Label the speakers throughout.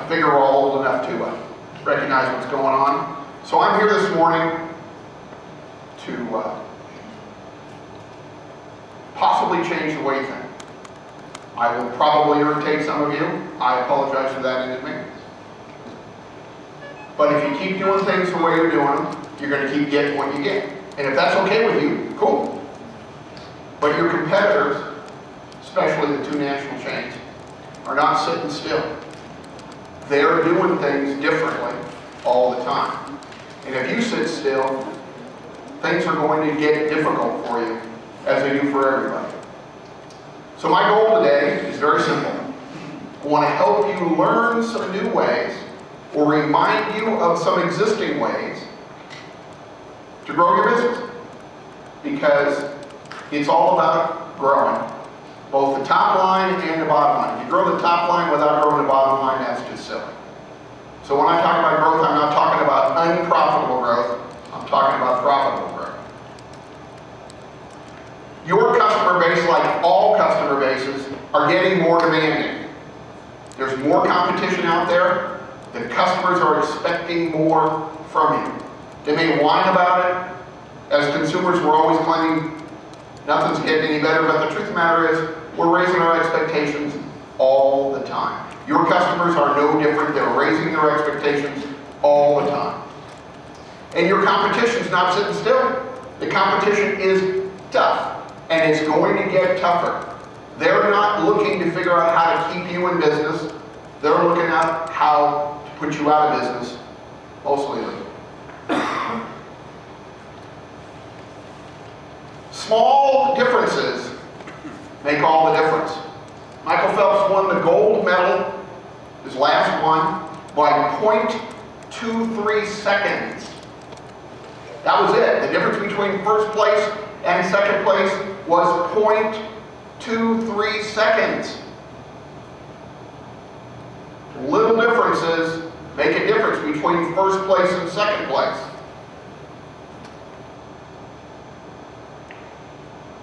Speaker 1: I figure we're all old enough to recognize what's going on. So I'm here this morning to possibly change the way you think. I will probably irritate some of you. I apologize for that in advance. But if you keep doing things the way you're doing them, you're going to keep getting what you get. And if that's okay with you, cool. But your competitors, especially the two national chains, are not sitting still. They're doing things differently all the time. And if you sit still, things are going to get difficult for you, as they do for everybody. So my goal today is very simple. I want to help you learn some new ways, or remind you of some existing ways to grow your business. Because it's all about growing both the top line and the bottom line. If you grow the top line without growing the bottom line, that's just silly. So when I talk about growth, I'm not talking about unprofitable growth. I'm talking about profitable growth. Your customer base, like all customer bases, are getting more demanding. There's more competition out there. The customers are expecting more from you. They may whine about it. As consumers, we're always claiming nothing's getting any better, but the truth of the matter is, we're raising our expectations all the time. Your customers are no different. They're raising their expectations all the time. And your competition's not sitting still. The competition is tough, and it's going to get tougher. They're not looking to figure out how to keep you in business. They're looking at how to put you out of business, mostly. Small differences make all the difference. Michael Phelps won the gold medal, his last one, by 0.23 seconds. That was it. The difference between first place and second place was 0.23 seconds. Little differences make a difference between first place and second place.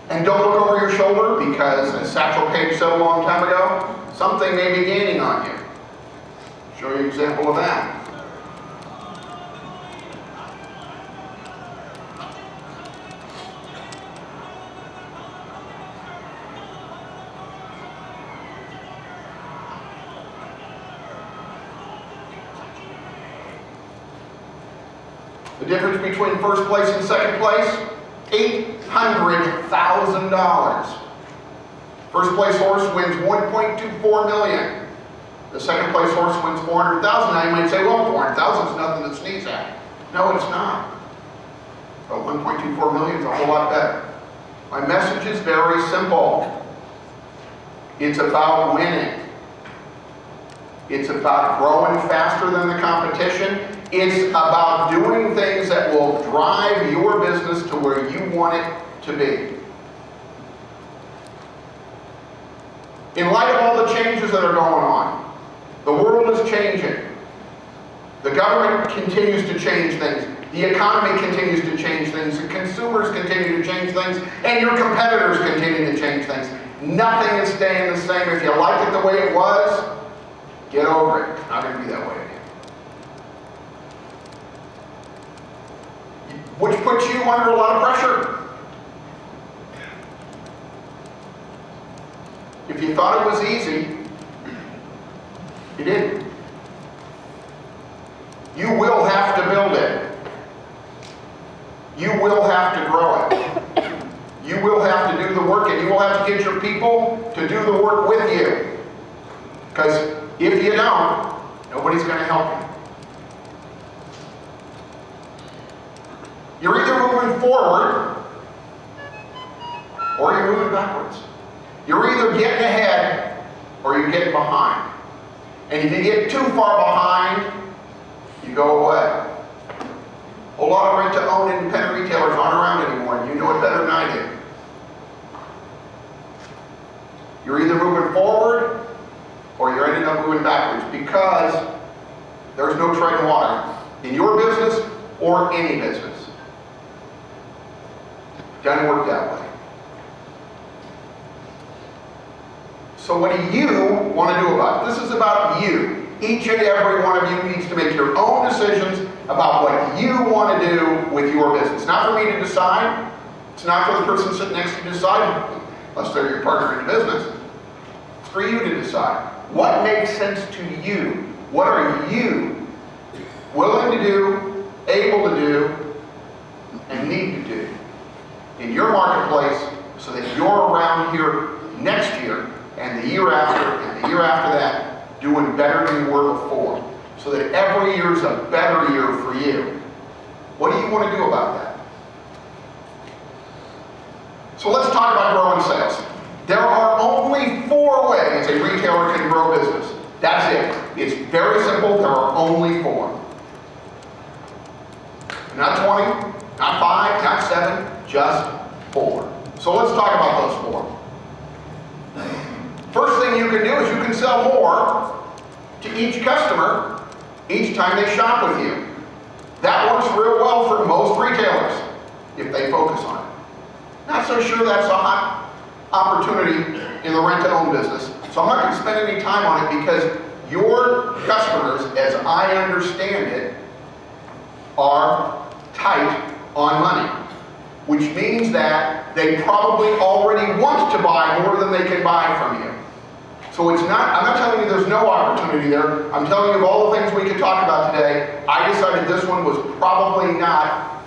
Speaker 1: And don't look over your shoulder, because, as Satchel Paige said a long time ago, something may be gaining on you. Show you an example of that. The difference between first place and second place, $800,000. First place horse wins $1.24 million. The second place horse wins $400,000. Now you might say, well, $400,000 is nothing to sneeze at. No, it's not. But $1.24 million is a whole lot better. My message is very simple. It's about winning. It's about growing faster than the competition. It's about doing things that will drive your business to where you want it to be. In light of all the changes that are going on, the world is changing. The government continues to change things. The economy continues to change things. The consumers continue to change things. And your competitors continue to change things. Nothing is staying the same. If you like it the way it was, get over it. It's not going to be that way again. Which puts you under a lot of pressure. If you thought it was easy, you didn't. You will have to build it. You will have to grow it. You will have to do the work, and you will have to get your people to do the work with you. Because if you don't, nobody's going to help you. You're either moving forward or you're moving backwards. You're either getting ahead or you're getting behind. And if you get too far behind, you go away. A lot of rent-to-own independent retailers aren't around anymore, and you know it better than I do. You're either moving forward or you're ending up moving backwards, because there's no treading water in your business or any business. Doesn't work that way. So what do you want to do about it? This is about you. Each and every one of you needs to make your own decisions about what you want to do with your business. It's not for me to decide. It's not for the person sitting next to you to decide, unless they're your partner in business. It's for you to decide. What makes sense to you? What are you willing to do, able to do, and need to do in your marketplace so that you're around here next year and the year after and the year after that doing better than you were before, so that every year is a better year for you? What do you want to do about that? So let's talk about growing sales. There are only 4 ways a retailer can grow business. That's it. It's very simple. There are only 4. Not 20, not 5, not 7, just 4. So let's talk about those 4. First thing you can do is you can sell more to each customer each time they shop with you. That works real well for most retailers if they focus on it. Not so sure that's a hot opportunity in the rent-to-own business. So I'm not going to spend any time on it because your customers, as I understand it, are tight on money, which means that they probably already want to buy more than they can buy from you. So it's not, I'm not telling you there's no opportunity there. I'm telling you of all the things we could talk about today, I decided this one was probably not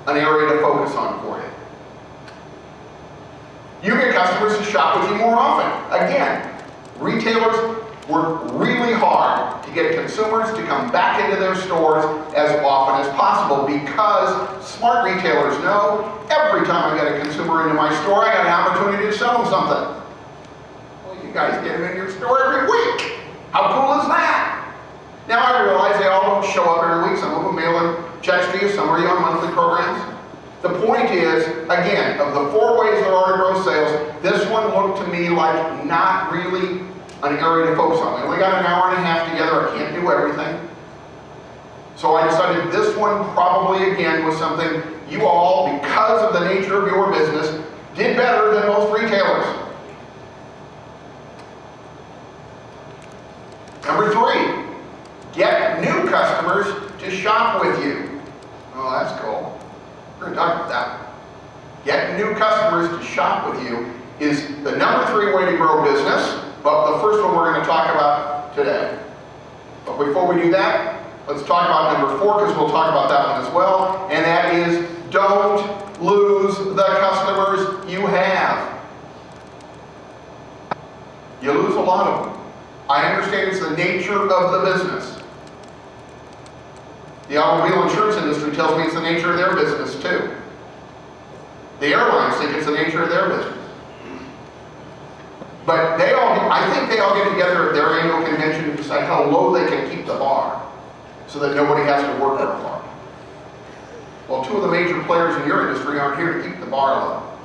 Speaker 1: an area to focus on for you. You get customers to shop with you more often. Again, retailers work really hard to get consumers to come back into their stores as often as possible because smart retailers know every time I get a consumer into my store, I got an opportunity to sell them something. Well, you guys get them in your store every week. How cool is that? Now I realize they all don't show up every week. Some of them mailing checks to you, some are you on monthly programs. The point is, again, of the 4 ways there are to grow sales, this one looked to me like not really an area to focus on. We only got an hour and a half together. I can't do everything. So I decided this one probably, again, was something you all, because of the nature of your business, did better than most retailers. Number 3, get new customers to shop with you. Oh, that's cool. We're going to talk about that. Get new customers to shop with you is the number 3 way to grow business, but the first one we're going to talk about today. But before we do that, let's talk about number 4 because we'll talk about that one as well, and that is don't lose the customers you have. You lose a lot of them. I understand it's the nature of the business. The automobile insurance industry tells me it's the nature of their business too. The airlines think it's the nature of their business. But I think they all get together at their annual convention and decide how low they can keep the bar so that nobody has to work very hard. Well, 2 of the major players in your industry aren't here to keep the bar low.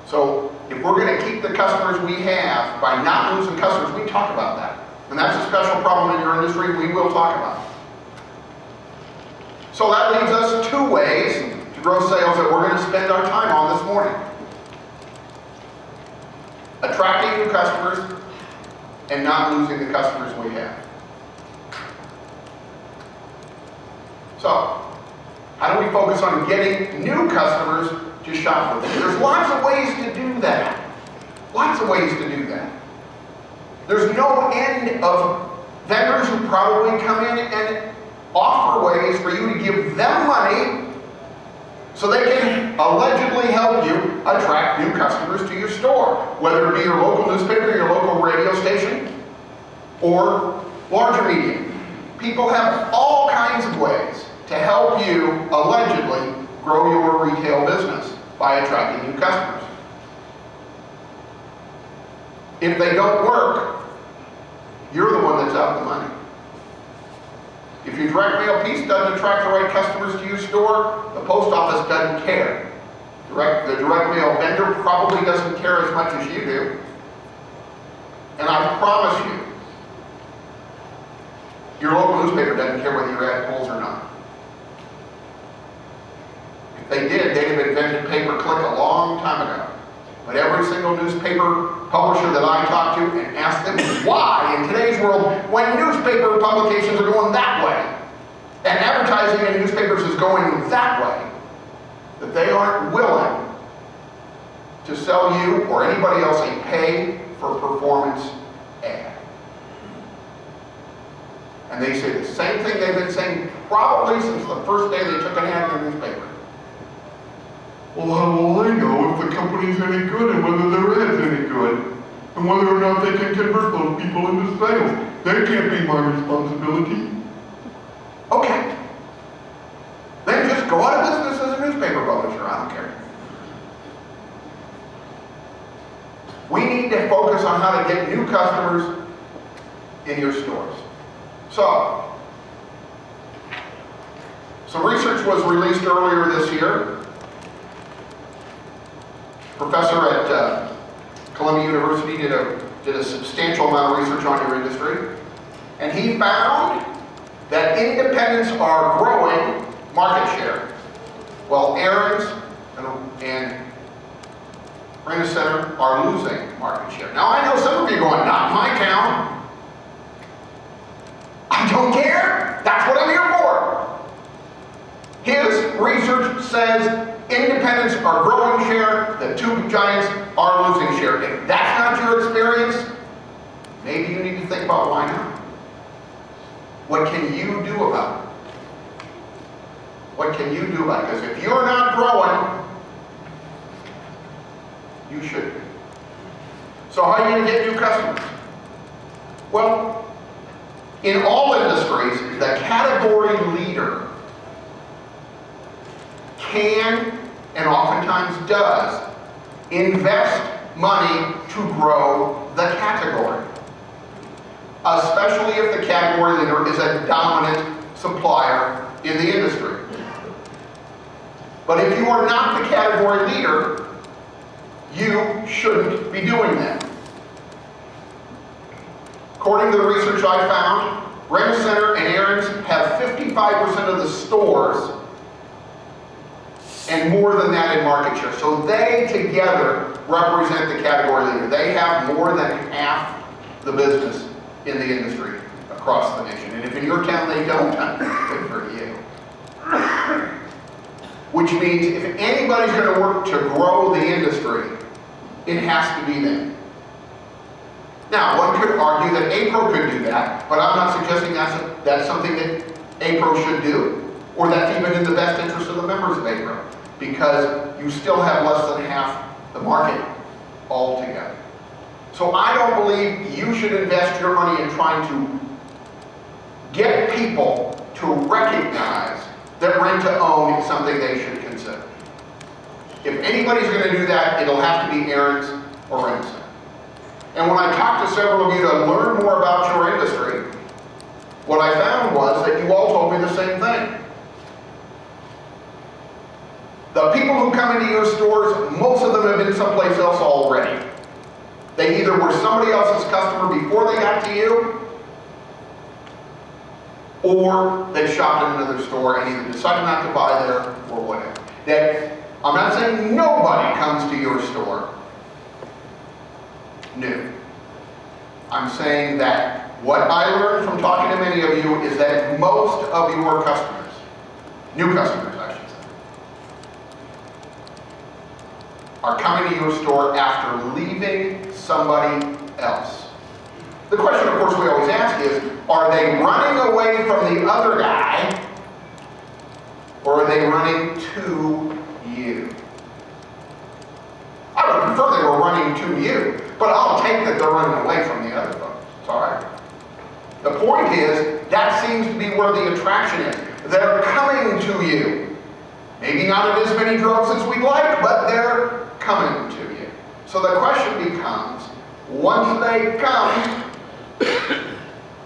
Speaker 1: So if we're going to keep the customers we have by not losing customers, we talk about that. And that's a special problem in your industry we will talk about. So that leaves us 2 ways to grow sales that we're going to spend our time on this morning. Attracting new customers and not losing the customers we have. So, how do we focus on getting new customers to shop with us? There's lots of ways to do that. Lots of ways to do that. There's no end of vendors who probably come in and offer ways for you to give them money so they can allegedly help you attract new customers to your store, whether it be your local newspaper, your local radio station, or larger media. People have all kinds of ways to help you allegedly grow your retail business by attracting new customers. If they don't work, you're the one that's out the money. If your direct mail piece doesn't attract the right customers to your store, the post office doesn't care. The direct mail vendor probably doesn't care as much as you do. And I promise you, your local newspaper doesn't care whether your ad pulls or not. If they did, they'd have invented pay-per-click a long time ago. But every single newspaper publisher that I talk to and ask them why, in today's world, when newspaper publications are going that way, and advertising in newspapers is going that way, that they aren't willing to sell you or anybody else a pay-for-performance ad. And they say the same thing they've been saying probably since the first day they took an ad in the newspaper. Well, how will I know if the company's any good and whether their ad's any good? And whether or not they can convert those people into sales? That can't be my responsibility. Okay. Then just go out of business as a newspaper publisher. I don't care. We need to focus on how to get new customers in your stores. So, some research was released earlier this year. Professor at Columbia University did a substantial amount of research on your industry, and he found that independents are growing market share, while Aaron's and Rent-A-Center are losing market share. Now I know some of you are going, not in my town. I don't care. That's what I'm here for. His research says independents are growing share, the two giants are losing share. If that's not your experience, maybe you need to think about why not. What can you do about it? What can you do about it? Because if you're not growing, you should be. So how are you going to get new customers? Well, in all industries, the category leader can, and oftentimes does, invest money to grow the category. Especially if the category leader is a dominant supplier in the industry. But if you are not the category leader, you shouldn't be doing that. According to the research I found, Rent-A-Center and Aaron's have 55% of the stores and more than that in market share. So they together represent the category leader. They have more than half the business in the industry across the nation. And if in your town they don't, good for you. Which means if anybody's going to work to grow the industry, it has to be them. Now, one could argue that APRO could do that, but I'm not suggesting that's something that APRO should do, or that's even in the best interest of the members of APRO, because you still have less than half the market altogether. So I don't believe you should invest your money in trying to get people to recognize that rent-to-own is something they should consider. If anybody's going to do that, it'll have to be Aaron's or Rent-A-Center. And when I talked to several of you to learn more about your industry, what I found was that you all told me the same thing. The people who come into your stores, most of them have been someplace else already. They either were somebody else's customer before they got to you, or they shopped in another store and either decided not to buy there or whatever. That, I'm not saying nobody comes to your store new. I'm saying that what I learned from talking to many of you is that most of your customers, new customers I should say, are coming to your store after leaving somebody else. The question, of course, we always ask is, are they running away from the other guy, or are they running to you? I would prefer they were running to you, but I'll take that they're running away from the other folks. It's all right. The point is, that seems to be where the attraction is. They're coming to you. Maybe not in as many droves as we'd like, but they're coming to you. So the question becomes, once they come,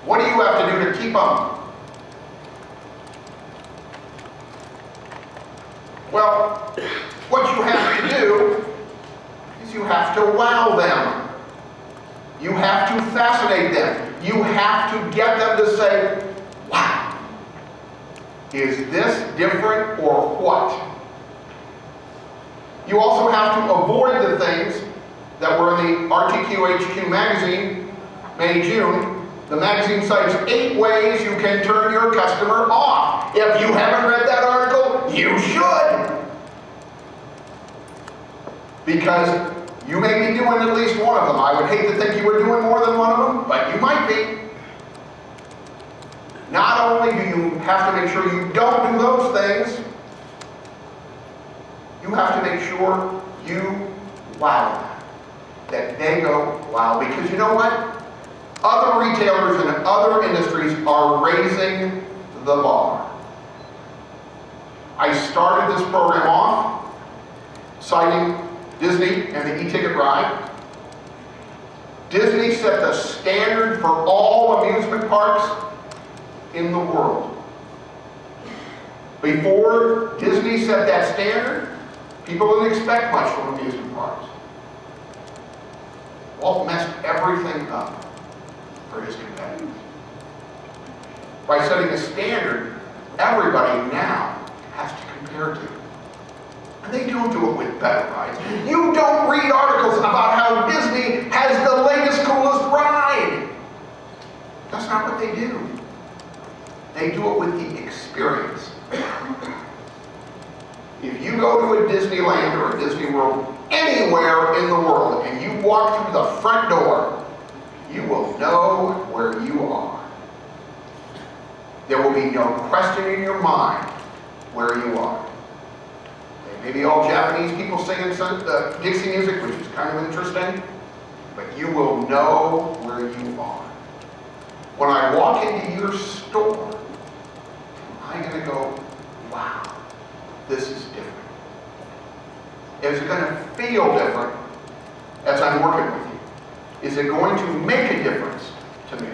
Speaker 1: what do you have to do to keep them? Well, what you have to do is you have to wow them. You have to fascinate them. You have to get them to say, wow, is this different or what? You also have to avoid the things that were in the RTQHQ magazine, May, June. The magazine cites 8 ways you can turn your customer off. If you haven't read that article, you should. Because you may be doing at least one of them. I would hate to think you were doing more than one of them, but you might be. Not only do you have to make sure you don't do those things, you have to make sure you wow them. That they go, wow. Because you know what? Other retailers and other industries are raising the bar. I started this program off citing Disney and the e-ticket ride. Disney set the standard for all amusement parks in the world. Before Disney set that standard, people didn't expect much from amusement parks. Walt messed everything up for his competitors. By setting a standard, everybody now has to compare to. And they don't do it with better rides. You don't read articles about how Disney has the latest, coolest ride. That's not what they do. They do it with the experience. If you go to a Disneyland or a Disney World anywhere in the world and you walk through the front door, you will know where you are. There will be no question in your mind where you are. They may be all Japanese people singing Dixie music, which is kind of interesting, but you will know where you are. When I walk into your store, I'm going to go, wow, this is different. Is it going to feel different as I'm working with you? Is it going to make a difference to me?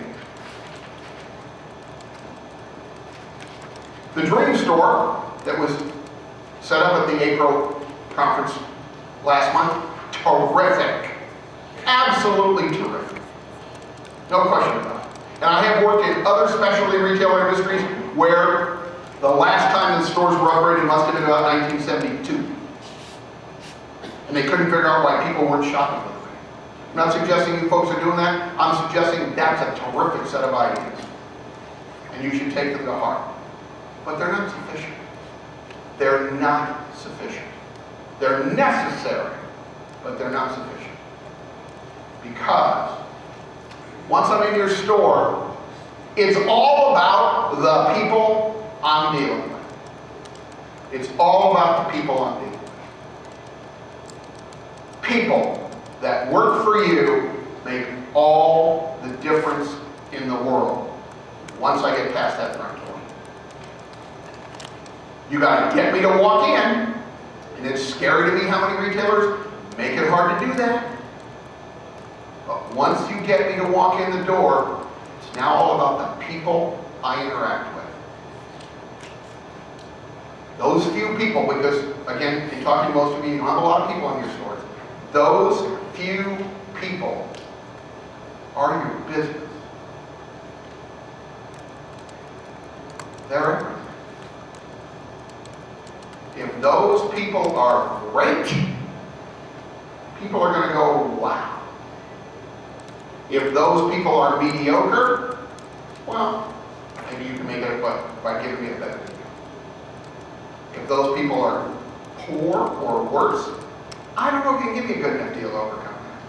Speaker 1: The Dream Store that was set up at the April conference last month, terrific. Absolutely terrific. No question about it. And I have worked in other specialty retailer industries where the last time the stores were operated must have been about 1972. And they couldn't figure out why people weren't shopping with them. I'm not suggesting you folks are doing that. I'm suggesting that's a terrific set of ideas. And you should take them to heart. But they're not sufficient. They're not sufficient. They're necessary, but they're not sufficient. Because once I'm in your store, it's all about the people I'm dealing with. It's all about the people I'm dealing with. People that work for you make all the difference in the world once I get past that front door. You got to get me to walk in, and it's scary to me how many retailers make it hard to do that. But once you get me to walk in the door, it's now all about the people I interact with. Those few people, because again, in talking to most of you, you don't have a lot of people in your stores. Those few people are your business. They're everything. If those people are great, people are going to go, wow. If those people are mediocre, well, maybe you can make it by giving me a better deal. If those people are poor or worse, I don't know if you can give me a good enough deal to overcome that.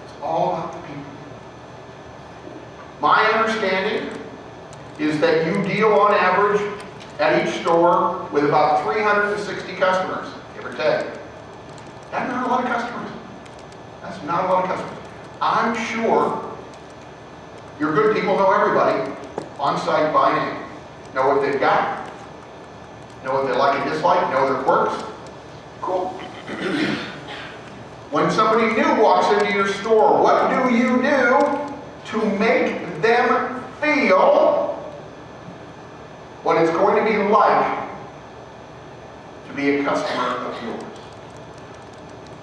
Speaker 1: It's all about the people. My understanding is that you deal on average at each store with about 360 customers, give or take. That's not a lot of customers. That's not a lot of customers. I'm sure your good people know everybody on site by name. Know what they've got. Know what they like and dislike. Know their quirks. Cool. When somebody new walks into your store, what do you do to make them feel what it's going to be like to be a customer of yours?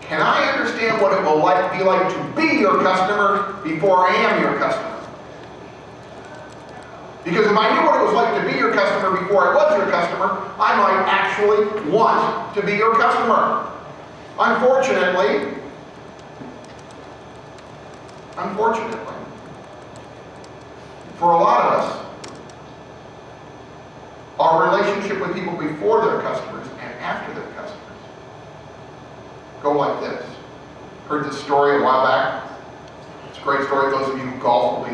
Speaker 1: Can I understand what it will be like to be your customer before I am your customer? Because if I knew what it was like to be your customer before I was your customer, I might actually want to be your customer. Unfortunately, for a lot of us, our relationship with people before they're customers and after they're customers go like this. Heard this story a while back. It's a great story. Those of you who golf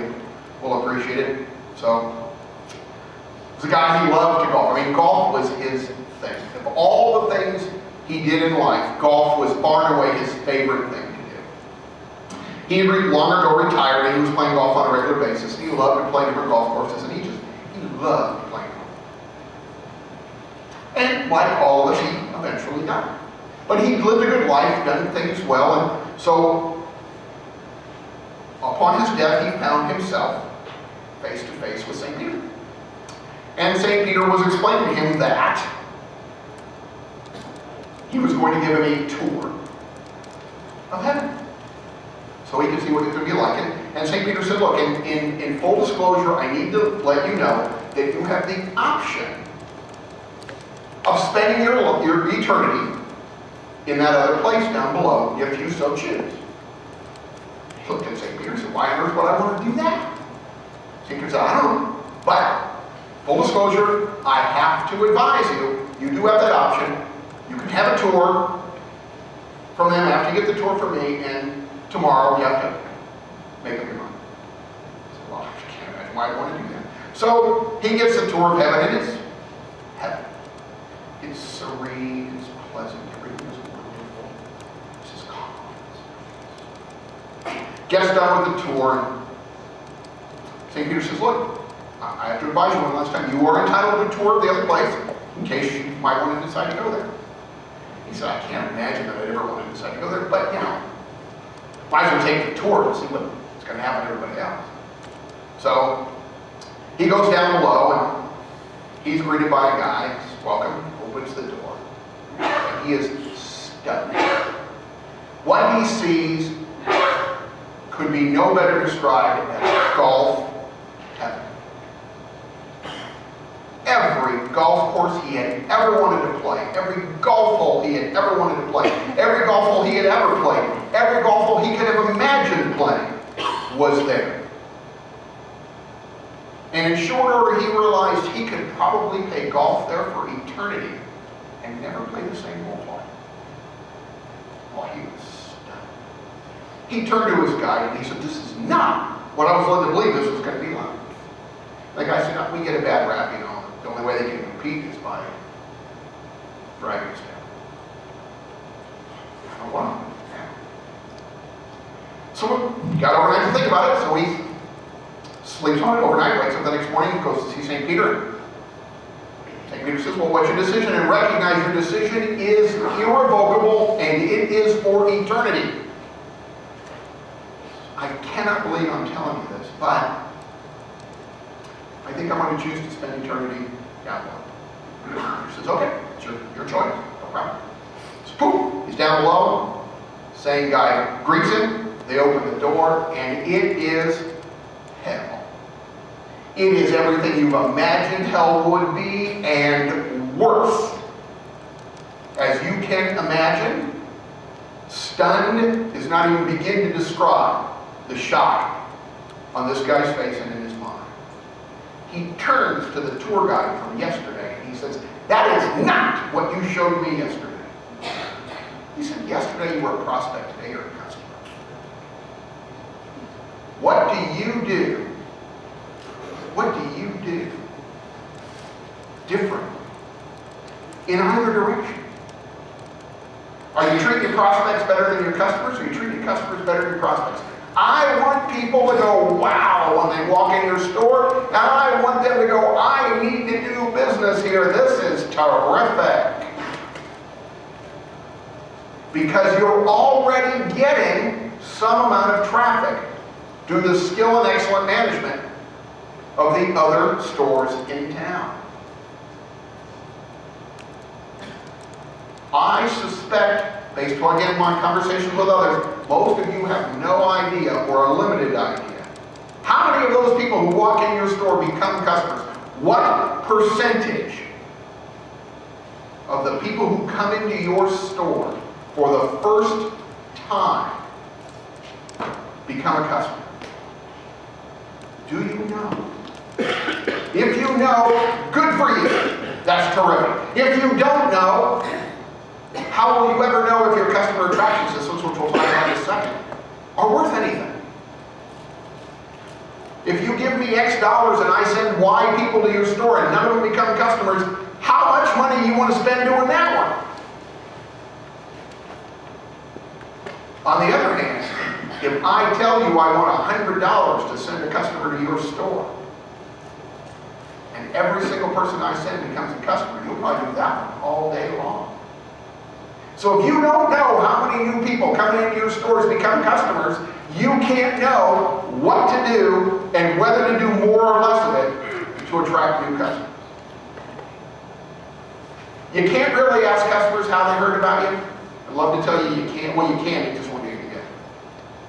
Speaker 1: will appreciate it. So, it was a guy, he loved to golf. I mean, golf was his thing. Of all the things he did in life, golf was far and away his favorite thing to do. He had long ago retired, and he was playing golf on a regular basis. He loved to play different golf courses, and he loved playing golf. And like all of us, he eventually died. But he lived a good life, done things well, and so upon his death, he found himself face to face with St. Peter. And St. Peter was explaining to him that he was going to give him a tour of heaven, so he could see what it's going to be like. And St. Peter said, look, in full disclosure, I need to let you know that you have the option of spending your eternity in that other place down below, if you so choose. He looked at St. Peter and said, why on earth would I want to do that? St. Peter said, I don't know, but full disclosure, I have to advise you, you do have that option. You can have a tour from them after you get the tour from me, and tomorrow you have to make up your mind. I said, well, I can't imagine why I'd want to do that. So he gets the tour of heaven, and it's heaven. It's serene, it's pleasant, everything is wonderful. This is calm. Gets done with the tour, and St. Peter says, look, I have to advise you one last time. You are entitled to a tour of the other place in case you might want to decide to go there. He said, I can't imagine that I'd ever want to decide to go there, but might as well take the tour and see what's going to happen to everybody else. So he goes down below, and he's greeted by a guy. He's welcome, opens the door, and he is stunned. What he sees could be no better described as golf heaven. Every golf course he had ever wanted to play, every golf hole he had ever wanted to play, every golf hole he had ever played, every golf hole he could have imagined playing was there. And in short order, he realized he could probably play golf there for eternity and never play the same hole twice. Well, he was stunned. He turned to his guide and he said, this is not what I was led to believe this was going to be like. The guy said, we get a bad rap, The only way they can compete is by dragging us down. Oh, wow. Yeah. So he got overnight to think about it, so he sleeps on it overnight, wakes up the next morning, goes to see St. Peter. St. Peter says, well, what's your decision? And recognize your decision is irrevocable and it is for eternity. I cannot believe I'm telling you this, but I think I'm going to choose to spend eternity down below. He says, okay, it's your choice, no problem. So poof, he's down below. Same guy greets him. They open the door, and it is hell. It is everything you've imagined hell would be, and worse. As you can imagine, stunned does not even begin to describe the shock on this guy's face and in his mind. He turns to the tour guide from yesterday and he says, that is not what you showed me yesterday. He said, yesterday you were a prospect, today you're a customer. What do you do? What do you do differently in either direction? Are you treating your prospects better than your customers, or are you treating your customers better than your prospects? I want people to go, wow, when they walk in your store, and I want them to go, I need to do business here. This is terrific. Because you're already getting some amount of traffic due to the skill and excellent management of the other stores in town. I suspect, based on, again, my conversations with others, most of you have no idea, or a limited idea. How many of those people who walk in your store become customers? What percentage of the people who come into your store for the first time become a customer? Do you know? If you know, good for you. That's terrific. If you don't know, how will you ever know if your customer attraction systems, which we'll talk about in a second, are worth anything? If you give me X dollars and I send Y people to your store and none of them become customers, how much money do you want to spend doing that one? On the other hand, if I tell you I want $100 to send a customer to your store, and every single person I send becomes a customer, you'll probably do that one all day long. So if you don't know how many new people coming into your stores become customers, you can't know what to do and whether to do more or less of it to attract new customers. You can't really ask customers how they heard about you. I'd love to tell you you can't. Well, you can, it just won't do you any good.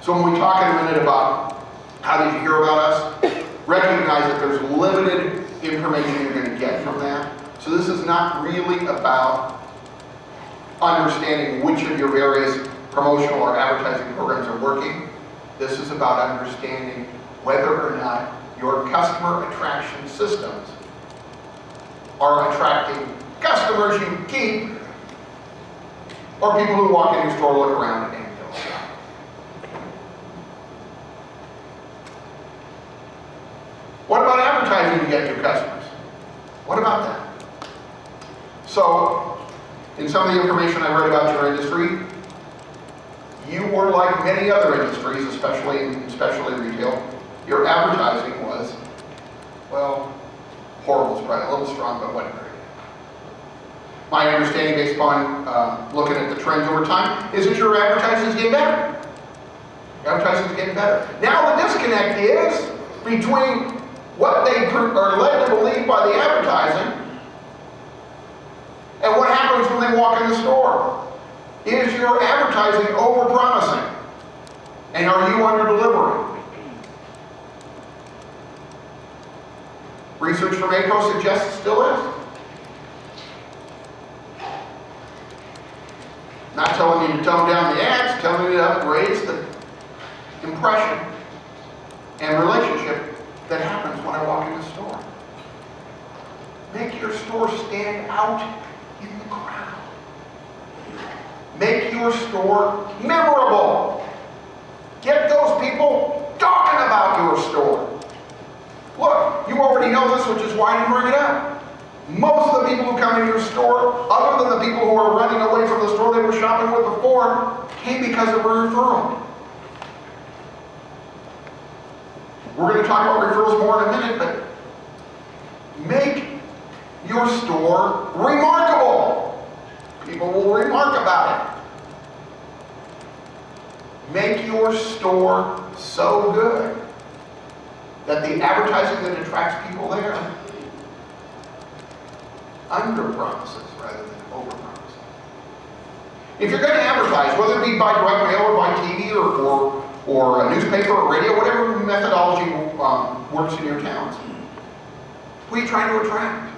Speaker 1: So when we talk in a minute about how did you hear about us, recognize that there's limited information you're going to get from that. So this is not really about understanding which of your various promotional or advertising programs are working. This is about understanding whether or not your customer attraction systems are attracting customers you keep, or people who walk in your store, look around, and go. What about advertising to get new customers? What about that? So, in some of the information I read about your industry, you were like many other industries, especially in retail, your advertising was, well, horrible is probably a little strong, but whatever. My understanding, based upon looking at the trends over time, is that your advertising is getting better. Your advertising is getting better. Now the disconnect is between what they are led to believe by the advertising and what happens when they walk in the store. Is your advertising over-promising? And are you under-delivering? Research from APRO suggests it still is. Not telling you to tone down the ads, telling you to raise the impression and relationship that happens when I walk in the store. Make your store stand out in the crowd. Make your store memorable. Get those people talking about your store. Look, you already know this, which is why I didn't bring it up. Most of the people who come in your store, other than the people who are running away from the store they were shopping with before, came because of a referral. We're going to talk about referrals more in a minute, but make your store remarkable. People will remark about it. Make your store so good that the advertising that attracts people there under-promises rather than over-promises. If you're going to advertise, whether it be by direct mail or by TV or a newspaper or radio, whatever methodology works in your towns, who are you trying to attract?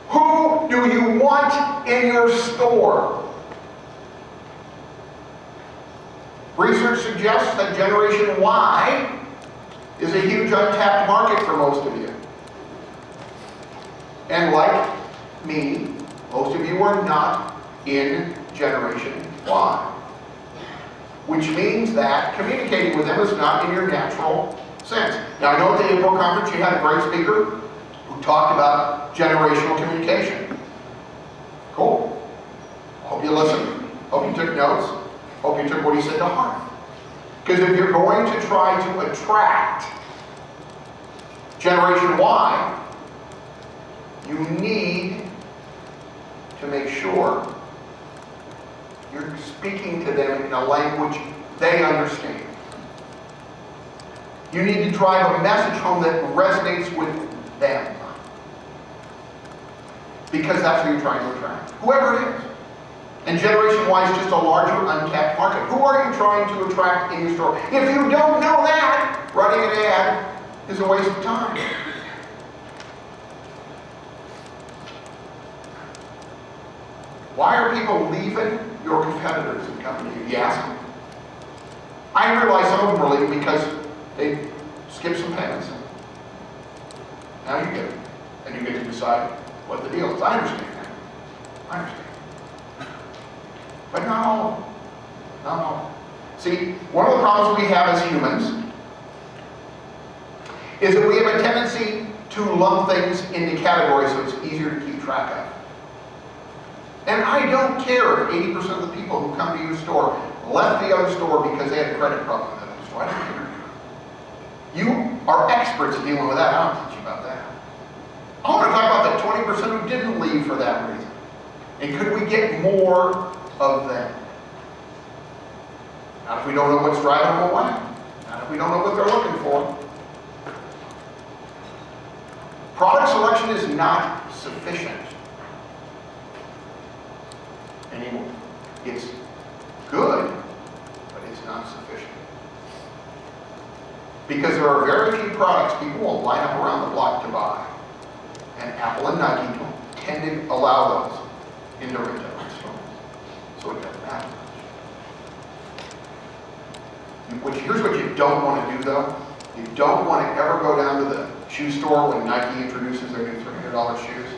Speaker 1: Who do you want in your store? Research suggests that Generation Y is a huge untapped market for most of you. And like me, most of you are not in Generation Y. Which means that communicating with them is not in your natural sense. Now I know at the April conference you had a great speaker who talked about generational communication. Cool. Hope you listened. Hope you took notes. Hope you took what he said to heart. Because if you're going to try to attract Generation Y, you need to make sure you're speaking to them in a language they understand. You need to drive a message home that resonates with them. Because that's who you're trying to attract. Whoever it is. And Generation Y is just a larger untapped market. Who are you trying to attract in your store? If you don't know that, running an ad is a waste of time. Why are people leaving your competitors and coming to you? You ask them. I realize some of them are leaving because they skip some payments. Now you get it. And you get to decide what the deal is. I understand that. I understand. But not all of them. Not all of them. See, one of the problems we have as humans is that we have a tendency to lump things into categories so it's easier to keep track of. And I don't care if 80% of the people who come to your store left the other store because they had a credit problem in the other store. I don't care. You are experts at dealing with that. I don't teach you about that. I want to talk about the 20% who didn't leave for that reason. And could we get more of them? Not if we don't know what's driving them away. Not if we don't know what they're looking for. Product selection is not sufficient anymore. It's good, but it's not sufficient. Because there are very few products people will line up around the block to buy. And Apple and Nike tend to allow those into retail stores. So it doesn't matter much. Here's what you don't want to do though. You don't want to ever go down to the shoe store when Nike introduces their new $300 shoes.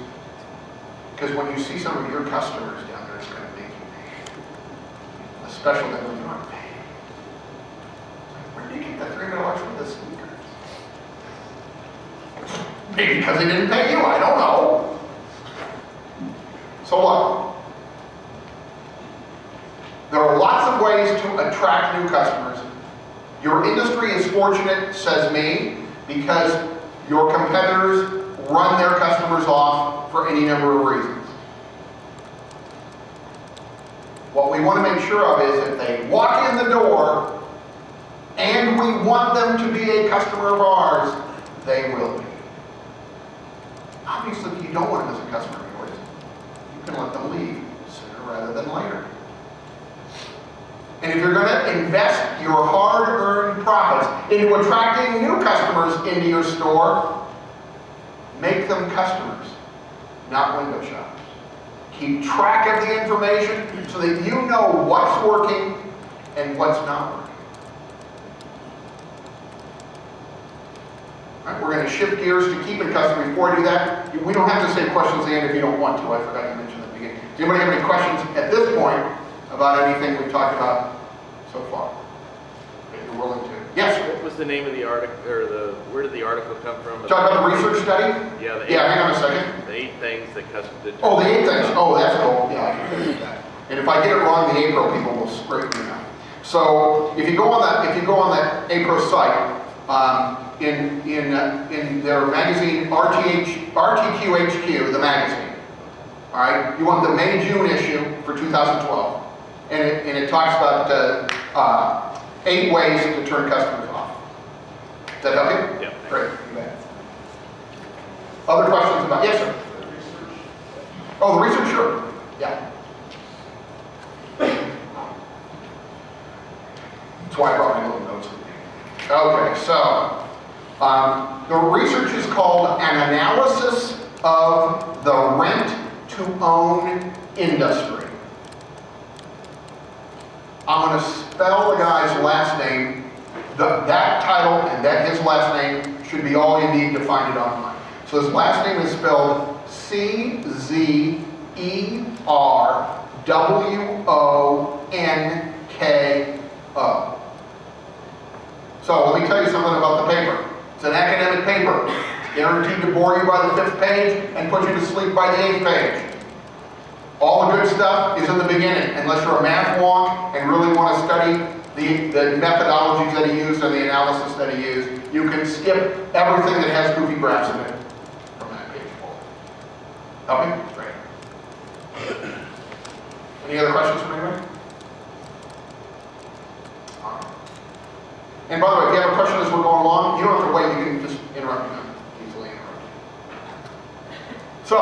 Speaker 1: Because when you see some of your customers down there, it's going to make you mad. Especially when you aren't paying. Where did you get that $300 for the sneakers? Maybe because they didn't pay you, I don't know. So what? There are lots of ways to attract new customers. Your industry is fortunate, says me, because your competitors run their customers off for any number of reasons. What we want to make sure of is if they walk in the door and we want them to be a customer of ours, they will be. Obviously, if you don't want them as a customer of yours, you can let them leave sooner rather than later. And if you're going to invest your hard-earned profits into attracting new customers into your store, make them customers, not window shoppers. Keep track of the information so that you know what's working and what's not working. All right, we're going to shift gears to keeping customers. Before I do that, we don't have to say questions at the end if you don't want to. I forgot to mention at the beginning. Does anybody have any questions at this point about anything we've talked about so far? If you're willing to. Yes?
Speaker 2: What was the name of the article, or where did the article come from?
Speaker 1: Talk about the research study?
Speaker 2: Yeah,
Speaker 1: hang on a second.
Speaker 2: The 8 things that customers.
Speaker 1: Oh, the 8 things. Oh, that's cool. Yeah, I can do that. And if I get it wrong, the April people will scrape me out. So if you go on that April site, in their magazine RTQHQ, the magazine. All right, you want the May-June issue for 2012, and it talks about 8 ways to turn customers off. Does that help you?
Speaker 2: Yeah.
Speaker 1: Great. You bet. Other questions about? Yes, sir. Oh, the research, sure. Yeah. That's why I brought my little notes with me. Okay, so the research is called An Analysis of the Rent-to-Own Industry. I'm going to spell the guy's last name. That title and his last name should be all you need to find it online. So his last name is spelled CZERWONKO. So let me tell you something about the paper. It's an academic paper. It's guaranteed to bore you by the 5th page and put you to sleep by the 8th page. All the good stuff is in the beginning, unless you're a math wonk and really want to study the methodologies that he used and the analysis that he used. You can skip everything that has goofy graphs in it from that page forward. Help me? Great. Any other questions from anybody? All right. And by the way, if you have a question as we're going along, you don't have to wait, you can just interrupt me. Easily interrupt. So,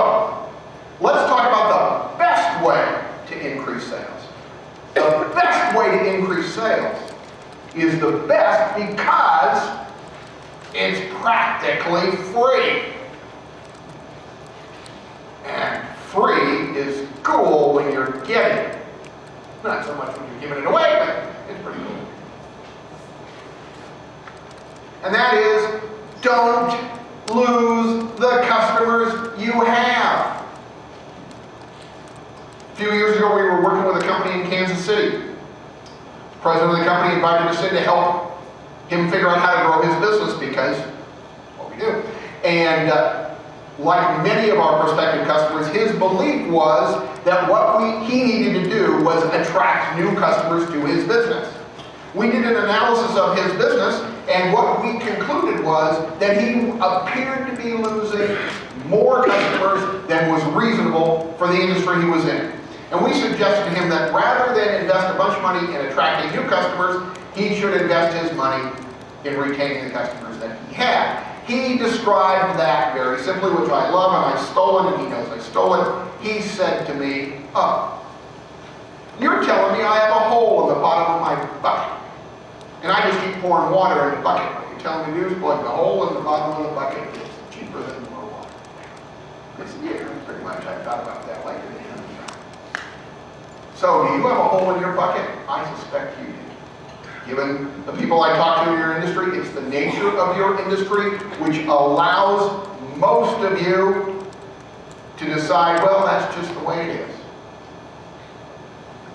Speaker 1: let's talk about the best way to increase sales. The best way to increase sales is the best because it's practically free. And free is cool when you're getting it. Not so much when you're giving it away, but it's pretty cool. And that is, don't lose the customers you have. A few years ago, we were working with a company in Kansas City. The president of the company invited us in to help him figure out how to grow his business because what we do. And like many of our prospective customers, his belief was that what he needed to do was attract new customers to his business. We did an analysis of his business, and what we concluded was that he appeared to be losing more customers than was reasonable for the industry he was in. And we suggested to him that rather than invest a bunch of money in attracting new customers, he should invest his money in retaining the customers that he had. He described that very simply, which I love, and I stole it, and he knows I stole it. He said to me, "Oh, you're telling me I have a hole in the bottom of my bucket, and I just keep pouring water in the bucket. What you're telling me to do is plug the hole in the bottom of the bucket. It's cheaper than more water." I said, "Yeah, pretty much. I thought about that later." So, do you have a hole in your bucket? I suspect you do. Given the people I talk to in your industry, it's the nature of your industry which allows most of you to decide, well, that's just the way it is.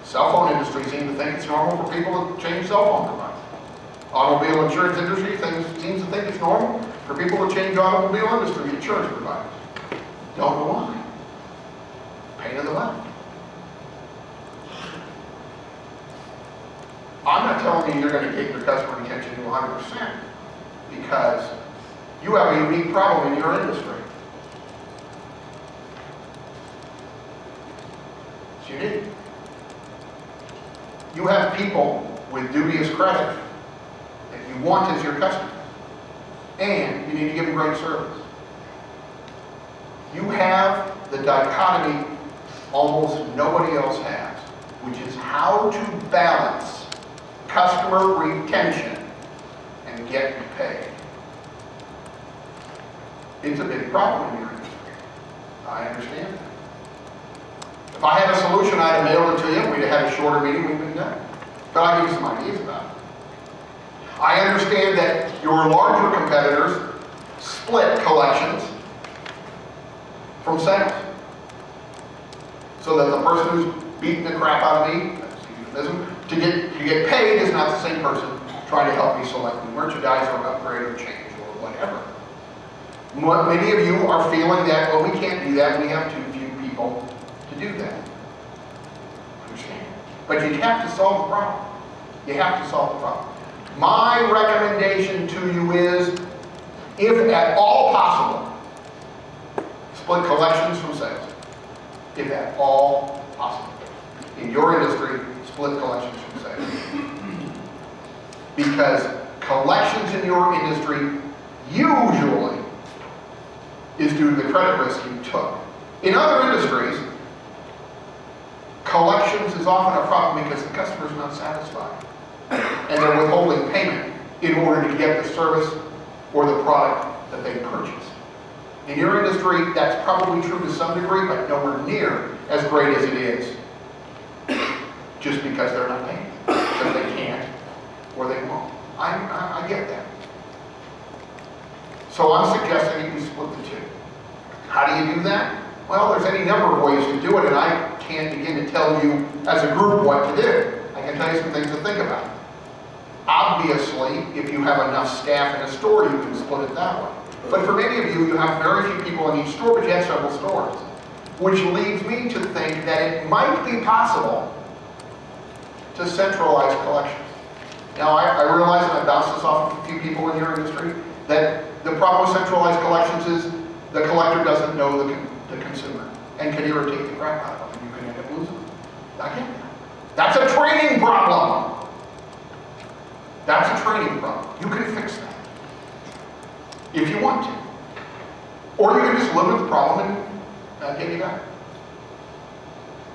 Speaker 1: Cell phone industry seems to think it's normal for people to change cell phone providers. Automobile insurance industry seems to think it's normal for people to change automobile industry insurance providers. Don't know why. Pain in the butt. I'm not telling you you're going to get your customer retention to 100% because you have a unique problem in your industry. It's unique. You have people with dubious credit that you want as your customers, and you need to give them great service. You have the dichotomy almost nobody else has, which is how to balance customer retention and get paid. It's a big problem in your industry. I understand that. If I had a solution, I'd have mailed it to you. We'd have had a shorter meeting, we'd been done. But I'll give you some ideas about it. I understand that your larger competitors split collections from sales. So that the person who's beating the crap out of me, to get paid is not the same person trying to help me select new merchandise or upgrade or change or whatever. Many of you are feeling that, well, we can't do that. We have too few people to do that. Understand? But you have to solve the problem. You have to solve the problem. My recommendation to you is, if at all possible, split collections from sales. If at all possible. In your industry, split collections from sales. Because collections in your industry usually is due to the credit risk you took. In other industries, collections is often a problem because the customer is not satisfied. And they're withholding payment in order to get the service or the product that they purchased. In your industry, that's probably true to some degree, but nowhere near as great as it is just because they're not paying, because they can't or they won't. I get that. So I'm suggesting you split the two. How do you do that? Well, there's any number of ways to do it, and I can't begin to tell you as a group what to do. I can tell you some things to think about. Obviously, if you have enough staff in a store, you can split it that way. But for many of you, you have very few people in each store, but you have several stores. Which leads me to think that it might be possible to centralize collections. Now, I realize, and I bounce this off of a few people in your industry, that the problem with centralized collections is the collector doesn't know the consumer and can irritate the crap out of them, and you can end up losing them. I get that. That's a training problem. That's a training problem. You can fix that if you want to. Or you can just live with the problem and get it back.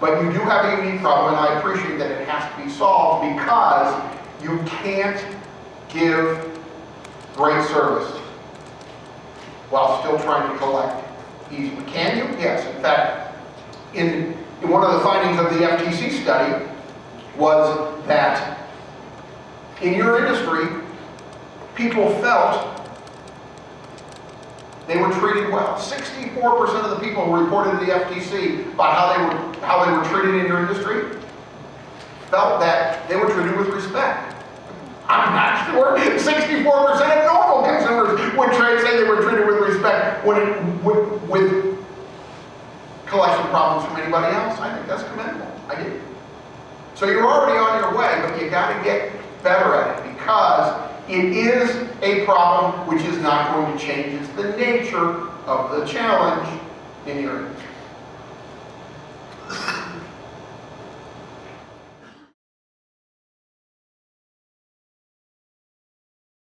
Speaker 1: But you do have a unique problem, and I appreciate that it has to be solved because you can't give great service while still trying to collect easily. Can you? Yes. In fact, in one of the findings of the FTC study was that in your industry, people felt they were treated well. 64% of the people who reported to the FTC about how they were treated in your industry felt that they were treated with respect. I'm not sure 64% of normal consumers would say they were treated with respect with collection problems from anybody else. I think that's commendable. I do. So you're already on your way, but you got to get better at it because it is a problem which is not going to change. It's the nature of the challenge in your industry.